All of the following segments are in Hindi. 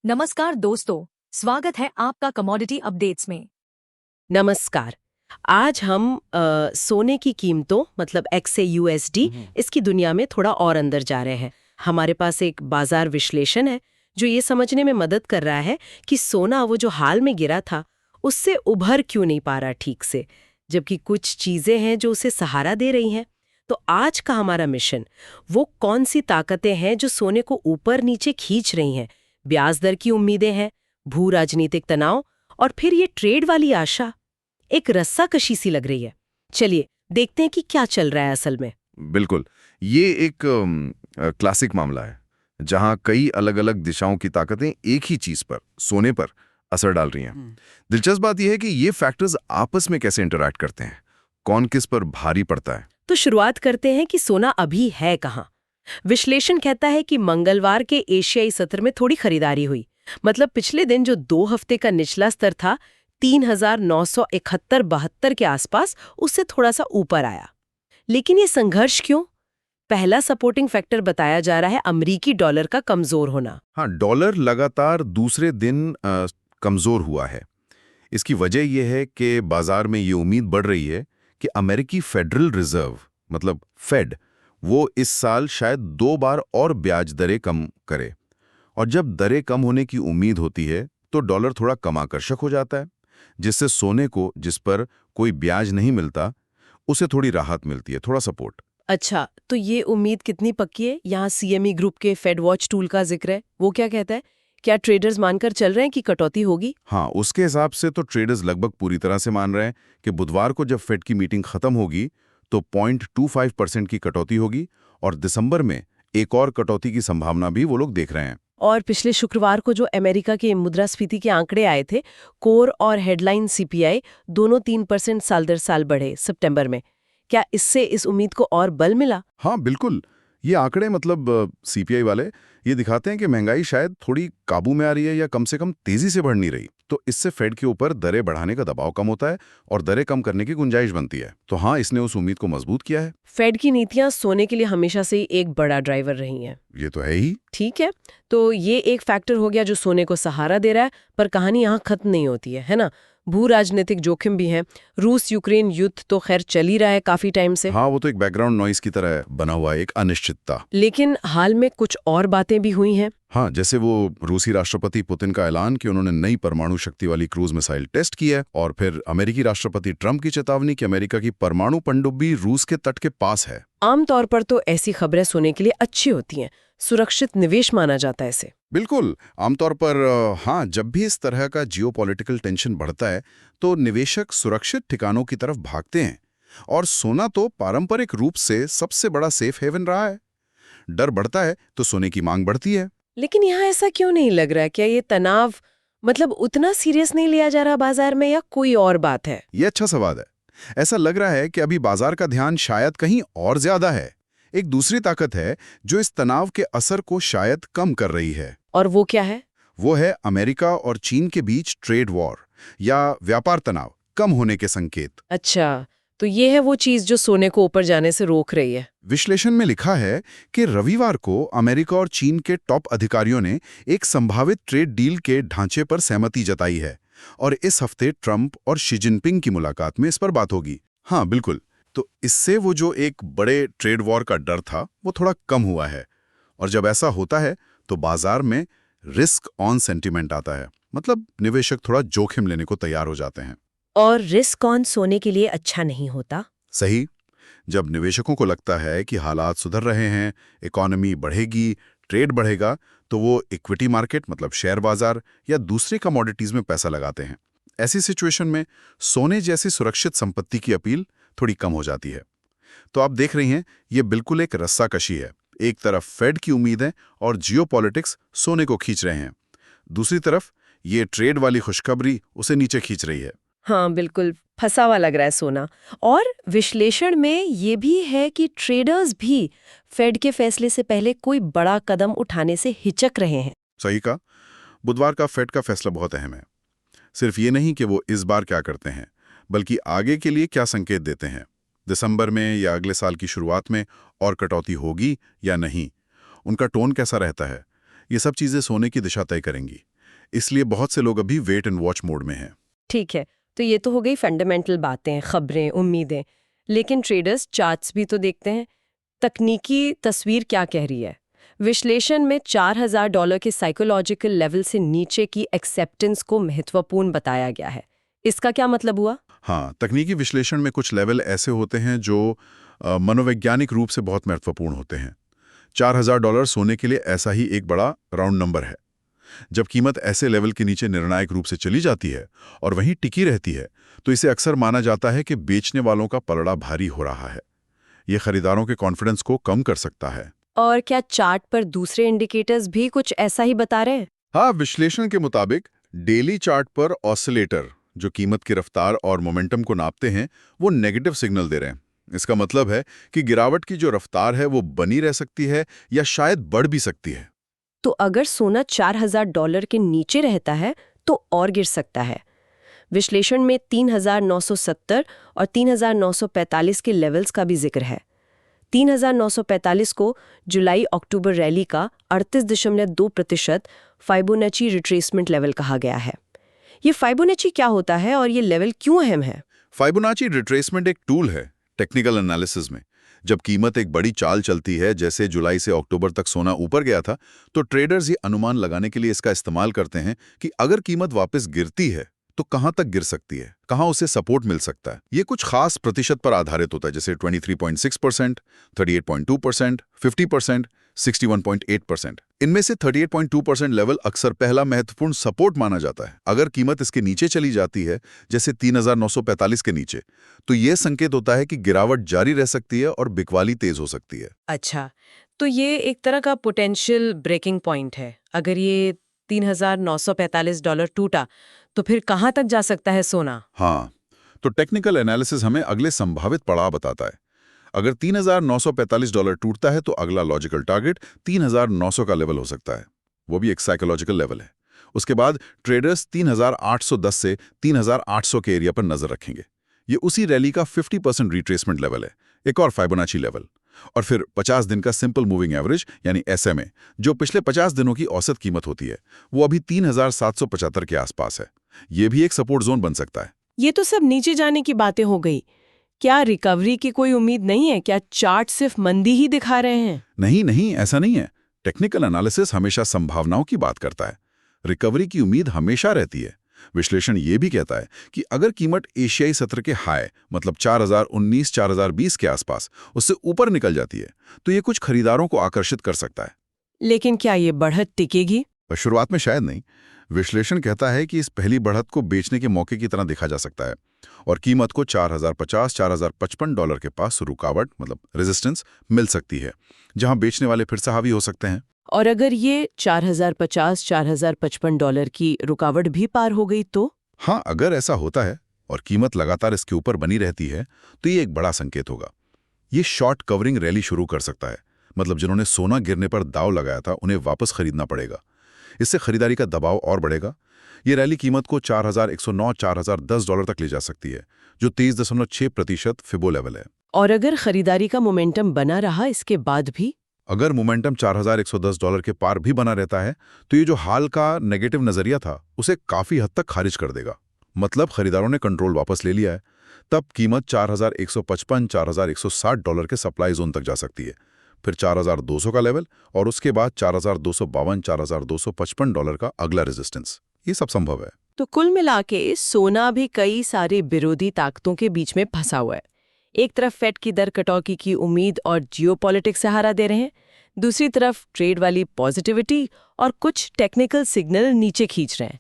नमस्कार दोस्तों, स्वागत है आपका कमोडिटी अपडेट्स में। नमस्कार। आज हम सोने की कीमतों मतलब XAUSD इसकी दुनिया में थोड़ा और अंदर जा रहे हैं। हमारे पास एक बाजार विश्लेषण है जो ये समझने में मदद कर रहा है कि सोना वो जो हाल में गिरा था उससे उभर क्यों नहीं पा रहा ठीक से, जबकि कुछ चीजें हैं जो उसे सहारा दे रही हैं। तो आज का हमारा मिशन, वो कौन सी ताकतें हैं जो सोने को ऊपर नीचे खींच रही हैं? ब्याज दर की उम्मीदें हैं, भू राजनीतिक तनाव, और फिर ये ट्रेड वाली आशा। एक रस्साकशी सी लग रही है। चलिए देखते हैं कि क्या चल रहा है असल में। बिल्कुल। ये एक क्लासिक मामला है जहां कई अलग अलग दिशाओं की ताकतें एक ही चीज पर, सोने पर असर डाल रही हैं। दिलचस्प बात यह है कि ये फैक्टर्स आपस में कैसे इंटरैक्ट करते हैं, कौन किस पर भारी पड़ता है। तो शुरुआत करते हैं कि सोना अभी है कहाँ। विश्लेषण कहता है कि मंगलवार के एशियाई सत्र में थोड़ी खरीदारी हुई। मतलब पिछले दिन जो 2 हफ्ते का निचला स्तर था 3,971-72 के आसपास, उससे थोड़ा सा ऊपर आया। लेकिन ये संघर्ष क्यों? पहला सपोर्टिंग फैक्टर बताया जा रहा है अमेरिकी डॉलर का कमजोर होना। हाँ, डॉलर लगातार दूसरे दिन कमजोर हुआ है। इसकी वजह यह है कि बाजार में ये उम्मीद बढ़ रही है कि अमेरिकी फेडरल रिजर्व मतलब फेड वो इस साल शायद 2 बार और ब्याज दरें कम करे। और जब दरें कम होने की उम्मीद होती है तो डॉलर थोड़ा कम आकर्षक हो जाता है, जिससे सोने को, जिस पर कोई ब्याज नहीं मिलता, उसे थोड़ी राहत मिलती है, थोड़ा सपोर्ट। अच्छा, तो ये उम्मीद कितनी पक्की है? यहाँ CME ग्रुप के फेड वॉच टूल का जिक्र है। वो क्या कहता है? क्या ट्रेडर्स मानकर चल रहे हैं कि कटौती होगी? हाँ, उसके हिसाब से तो ट्रेडर्स लगभग पूरी तरह से मान रहे हैं कि बुधवार को जब फेड की मीटिंग खत्म होगी तो 0.25% की कटौती होगी, और दिसंबर में एक और कटौती की संभावना भी वो लोग देख रहे हैं। और पिछले शुक्रवार को जो अमेरिका के मुद्रास्फीति के आंकड़े आए थे, कोर और हेडलाइन CPI दोनों 3% साल दर साल बढ़े सितंबर में। क्या इससे इस उम्मीद को और बल मिला? हाँ बिल्कुल। ये आंकड़े मतलब सीपीआई वाले ये दिखाते हैं कि महंगाई शायद थोड़ी काबू में आ रही है या कम से कम तेजी से बढ़ नहीं रही। तो इससे फेड के ऊपर दरें बढ़ाने का दबाव कम होता है और दरें कम करने की गुंजाइश बनती है। तो हाँ, इसने उस उम्मीद को मजबूत किया है। फेड की नीतियां सोने के लिए हमेशा से ही एक बड़ा ड्राइवर रही हैं। ये तो है ही। ठीक है, तो ये एक फैक्टर हो गया जो सोने को सहारा दे रहा है, पर कहानी यहाँ खत्म नहीं होती है ना? भू राजनीतिक जोखिम भी है। रूस यूक्रेन युद्ध तो खैर चल ही रहा है काफी टाइम से। हाँ, वो तो एक बैकग्राउंड नॉइस की तरह बना हुआ है, एक अनिश्चितता। लेकिन हाल में कुछ और बातें भी हुई हैं। हाँ, जैसे वो रूसी राष्ट्रपति पुतिन का ऐलान कि उन्होंने नई परमाणु शक्ति वाली क्रूज मिसाइल टेस्ट की है, और फिर अमेरिकी राष्ट्रपति ट्रंप की चेतावनी कि अमेरिका की परमाणु पनडुब्बी रूस के तट के पास है। आमतौर पर तो ऐसी खबरें सोने के लिए अच्छी होती हैं, सुरक्षित निवेश माना जाता है इसे। बिल्कुल। आमतौर पर हाँ, जब भी इस तरह का जियोपॉलिटिकल टेंशन बढ़ता है तो निवेशक सुरक्षित ठिकानों की तरफ भागते हैं, और सोना तो पारंपरिक रूप से सबसे बड़ा सेफ हेवन रहा है। डर बढ़ता है तो सोने की मांग बढ़ती है। लेकिन यहाँ ऐसा क्यों नहीं लग रहा? क्या ये तनाव मतलब उतना सीरियस नहीं लिया जा रहा बाजार में, या कोई और बात है? ये अच्छा सवाल है। ऐसा लग रहा है कि अभी बाजार का ध्यान शायद कहीं और ज्यादा है। एक दूसरी ताकत है जो इस तनाव के असर को शायद कम कर रही है। और वो क्या है? वो है अमेरिका और चीन के बीच ट्रेड वॉर या व्यापार तनाव कम होने के संकेत। अच्छा, तो ये है वो चीज जो सोने को ऊपर जाने से रोक रही है। विश्लेषण में लिखा है कि रविवार को अमेरिका और चीन के टॉप अधिकारियों ने एक संभावित ट्रेड डील के ढांचे पर सहमति जताई है, और इस हफ्ते ट्रंप और शी जिनपिंग की मुलाकात में इस पर बात होगी। हाँ बिल्कुल। तो इससे वो जो एक बड़े ट्रेड वॉर का डर था वो थोड़ा कम हुआ है, और जब ऐसा होता है तो बाजार में रिस्क ऑन सेंटिमेंट आता है। मतलब निवेशक थोड़ा जोखिम लेने को तैयार हो जाते हैं। और रिस्क ऑन सोने के लिए अच्छा नहीं होता। सही। जब निवेशकों को लगता है कि हालात सुधर रहे हैं, इकोनॉमी बढ़ेगी, ट्रेड बढ़ेगा, तो वो इक्विटी मार्केट मतलब शेयर बाजार या दूसरे कमोडिटीज में पैसा लगाते हैं। ऐसी सिचुएशन में सोने जैसी सुरक्षित संपत्ति की अपील थोड़ी कम हो जाती है। तो आप देख रही हैं, ये बिल्कुल एक रस्साकशी है। एक तरफ फेड की उम्मीदें और जियोपॉलिटिक्स सोने को खींच रहे हैं, दूसरी तरफ ये ट्रेड वाली खुशखबरी उसे नीचे खींच रही है। हाँ बिल्कुल, फंसा हुआ लग रहा है सोना। और विश्लेषण में ये भी है कि ट्रेडर्स भी फेड के फैसले से पहले कोई बड़ा कदम उठाने से हिचक रहे हैं। सही कहा। बुधवार का फेड का फैसला बहुत अहम है। सिर्फ ये नहीं कि वो इस बार क्या करते हैं, बल्कि आगे के लिए क्या संकेत देते हैं। दिसंबर में या अगले साल की शुरुआत में और कटौती होगी या नहीं, उनका टोन कैसा रहता है, ये सब चीजें सोने की दिशा तय करेंगी। इसलिए बहुत से लोग अभी वेट एंड वॉच मोड में हैं। ठीक है, तो ये तो हो गई फंडामेंटल बातें, खबरें, उम्मीदें। लेकिन ट्रेडर्स चार्ट्स भी तो देखते हैं। तकनीकी तस्वीर क्या कह रही है? विश्लेषण में $4000 के साइकोलॉजिकल लेवल से नीचे की एक्सेप्टेंस को महत्वपूर्ण बताया गया है। इसका क्या मतलब हुआ? हाँ, तकनीकी विश्लेषण में कुछ लेवल ऐसे होते हैं जो मनोवैज्ञानिक रूप से बहुत महत्वपूर्ण होते हैं। $4000 सोने के लिए ऐसा ही एक बड़ा राउंड नंबर है। जब कीमत ऐसे लेवल के नीचे निर्णायक रूप से चली जाती है और वहीं टिकी रहती है, तो इसे अक्सर माना जाता है कि बेचने वालों का पलड़ा भारी हो रहा है। ये खरीदारों के कॉन्फिडेंस को कम कर सकता है। और क्या चार्ट पर दूसरे इंडिकेटर्स भी कुछ ऐसा ही बता रहे हैं? हाँ, विश्लेषण के मुताबिक डेली चार्ट पर ऑसिलेटर, जो कीमत की रफ्तार और मोमेंटम को नापते हैं, वो नेगेटिव सिग्नल दे रहे हैं। इसका मतलब है कि गिरावट की जो रफ्तार है वो बनी रह सकती है या शायद बढ़ भी सकती है। तो अगर सोना $4000 के नीचे रहता है तो और गिर सकता है। विश्लेषण में 3970 और 3945 के लेवल्स का भी जिक्र है। 3945 को जुलाई अक्टूबर रैली का 38.2% फाइबोनाची रिट्रेसमेंट लेवल कहा गया है। ये फाइबोनाची क्या होता है और ये लेवल क्यों अहम है? फाइबोनाची रिट्रेसमेंट एक टूल है टेक्निकल एनालिसिस में। जब कीमत एक बड़ी चाल चलती है, जैसे जुलाई से अक्टूबर तक सोना ऊपर गया था, तो ट्रेडर्स ये अनुमान लगाने के लिए इसका इस्तेमाल करते हैं कि अगर कीमत वापस गिरती है तो कहां तक गिर सकती है, कहां उसे सपोर्ट मिल सकता है। ये कुछ खास प्रतिशत पर आधारित होता है, जैसे 23.6%, 38.2%, 50%, 61.8%। इनमें से 38.2% लेवल अक्सर पहला महत्वपूर्ण सपोर्ट माना जाता है। अगर कीमत इसके नीचे चली जाती है, जैसे 3945 के नीचे, तो यह संकेत होता है कि गिरावट जारी रह सकती है और बिकवाली तेज हो सकती है। अच्छा, तो ये एक तरह का पोटेंशियल ब्रेकिंग पॉइंट है। अगर ये $3945 टूटा तो फिर कहां तक जा सकता है सोना? हाँ, तो टेक्निकल एनालिसिस हमें अगले संभावित पड़ाव बताता है। अगर $3945 टूटता है तो अगला लॉजिकल टारगेट 3900 का लेवल हो सकता है। वो भी एक साइकोलॉजिकल लेवल है। उसके बाद ट्रेडर्स 3810 से 3800 के एरिया पर नजर रखेंगे। ये उसी रैली का 50% रिट्रेसमेंट लेवल है, एक और फाइबोनाची लेवल। और फिर 50 दिन का सिंपल मूविंग एवरेज यानी SMA, जो पिछले 50 दिनों की औसत कीमत होती है, वो अभी 3775 के आसपास है। ये भी एक सपोर्ट जोन बन सकता है। ये तो सब नीचे जाने की बातें हो गई। क्या रिकवरी की कोई उम्मीद नहीं है? क्या चार्ट सिर्फ मंदी ही दिखा रहे हैं? नहीं, ऐसा नहीं है। टेक्निकल एनालिसिस हमेशा संभावनाओं की बात करता है। रिकवरी की उम्मीद हमेशा रहती है। विश्लेषण ये भी कहता है कि अगर कीमत एशियाई सत्र के हाई, मतलब 4019-4020 के आसपास, उससे ऊपर निकल जाती है, तो ये कुछ खरीदारों को आकर्षित कर सकता है। लेकिन क्या ये बढ़त टिकेगी? शुरुआत में शायद नहीं। विश्लेषण कहता है कि इस पहली बढ़त को बेचने के मौके की तरह देखा जा सकता है और कीमत को $4050-4055 के पास रुकावट, मतलब रेजिस्टेंस, मिल सकती है, जहां बेचने वाले फिर से हावी हो सकते हैं। और अगर ये $4050-4055 की रुकावट भी पार हो गई तो? हाँ, अगर ऐसा होता है और कीमत लगातार इसके ऊपर बनी रहती है, तो ये एक बड़ा संकेत होगा। ये शॉर्ट कवरिंग रैली शुरू कर सकता है, मतलब जिन्होंने सोना गिरने पर दाव लगाया था उन्हें वापस खरीदना पड़ेगा। इससे खरीदारी का दबाव और बढ़ेगा। ये रैली कीमत को $4109-4010 तक ले जा सकती है, जो 23.6% फिबो लेवल है। और अगर खरीदारी का मोमेंटम बना रहा इसके बाद भी? अगर मोमेंटम $4110 के पार भी बना रहता है, तो ये जो हाल का नेगेटिव नजरिया था, उसे काफी हद तक खारिज कर देगा। मतलब खरीदारों ने कंट्रोल वापस ले लिया है। तब कीमत $4155-4160 के सप्लाई जोन तक जा सकती है, फिर 4200 का लेवल और उसके बाद $4252-4255 का अगला रेजिस्टेंस। ये सब संभव है। तो कुल मिला के सोना भी कई सारे विरोधी ताकतों के बीच में फंसा हुआ है। एक तरफ फेड की दर कटौती की उम्मीद और जियोपॉलिटिक्स सहारा दे रहे हैं, दूसरी तरफ ट्रेड वाली पॉजिटिविटी और कुछ टेक्निकल सिग्नल नीचे खींच रहे हैं।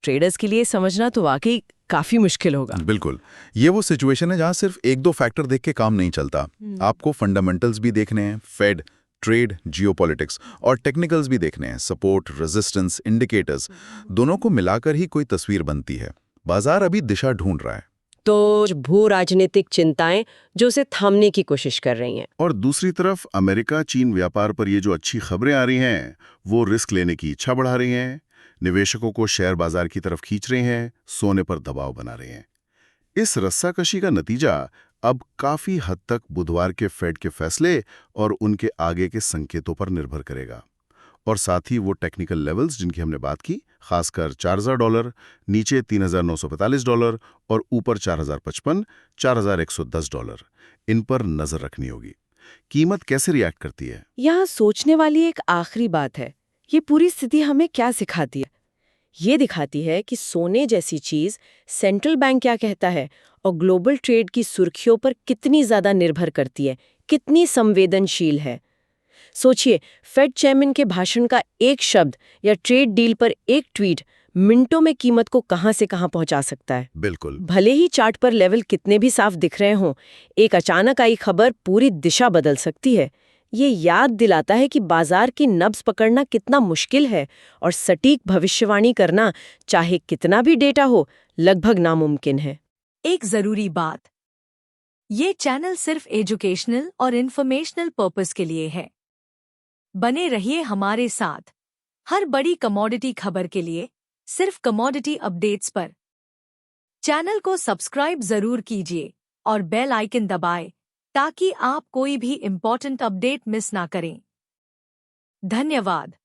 ट्रेडर्स के लिए समझना तो वाकई काफी मुश्किल होगा। बिल्कुल, ये वो सिचुएशन है जहां सिर्फ एक दो फैक्टर देख के काम नहीं चलता। आपको फंडामेंटल्स भी देखने हैं, फेड, ट्रेड, जियोपॉलिटिक्स, और टेक्निकल्स भी देखने हैं, सपोर्ट, रेजिस्टेंस, इंडिकेटर्स। दोनों को मिलाकर ही कोई तस्वीर बनती है। बाजार अभी दिशा ढूंढ रहा है। तो भू राजनीतिक चिंताएं जो उसे थामने की कोशिश कर रही हैं। और दूसरी तरफ अमेरिका चीन व्यापार पर ये जो अच्छी खबरें आ रही हैं, वो रिस्क लेने की इच्छा बढ़ा रही हैं, निवेशकों को शेयर बाजार की तरफ खींच रहे हैं, सोने पर दबाव बना रहे हैं। इस रस्साकशी का नतीजा अब काफी हद तक बुधवार के फेड के फैसले और उनके आगे के संकेतों पर निर्भर करेगा। और साथ ही वो टेक्निकल लेवल्स जिनकी हमने बात की, खासकर $4000, नीचे $3945 और ऊपर $4055, $4110, इन पर नजर रखनी होगी। कीमत कैसे रिएक्ट करती है? यहाँ सोचने वाली एक आखिरी बात है, ये पूरी स्थिति हमें क्या सिखाती है? ये दिखाती है कि सोने जैसी चीज सेंट्रल बैंक क्या कहता है और ग्लोबल ट्रेड की सुर्खियों पर कितनी ज्यादा निर्भर करती है, कितनी संवेदनशील है। सोचिए, फेड चेयरमैन के भाषण का एक शब्द या ट्रेड डील पर एक ट्वीट मिनटों में कीमत को कहां से कहां पहुंचा सकता है। बिल्कुल। भले ही चार्ट पर लेवल कितने भी साफ दिख रहे हों, एक अचानक आई खबर पूरी दिशा बदल सकती है। ये याद दिलाता है कि बाजार की नब्ज पकड़ना कितना मुश्किल है और सटीक भविष्यवाणी करना, चाहे कितना भी डेटा हो, लगभग नामुमकिन है। एक जरूरी बात, ये चैनल सिर्फ एजुकेशनल और इन्फॉर्मेशनल पर्पस के लिए है। बने रहिए हमारे साथ हर बड़ी कमोडिटी खबर के लिए, सिर्फ कमोडिटी अपडेट्स पर। चैनल को सब्सक्राइब जरूर कीजिए और बेल आइकन दबाएं ताकि आप कोई भी इम्पोर्टेंट अपडेट मिस ना करें। धन्यवाद।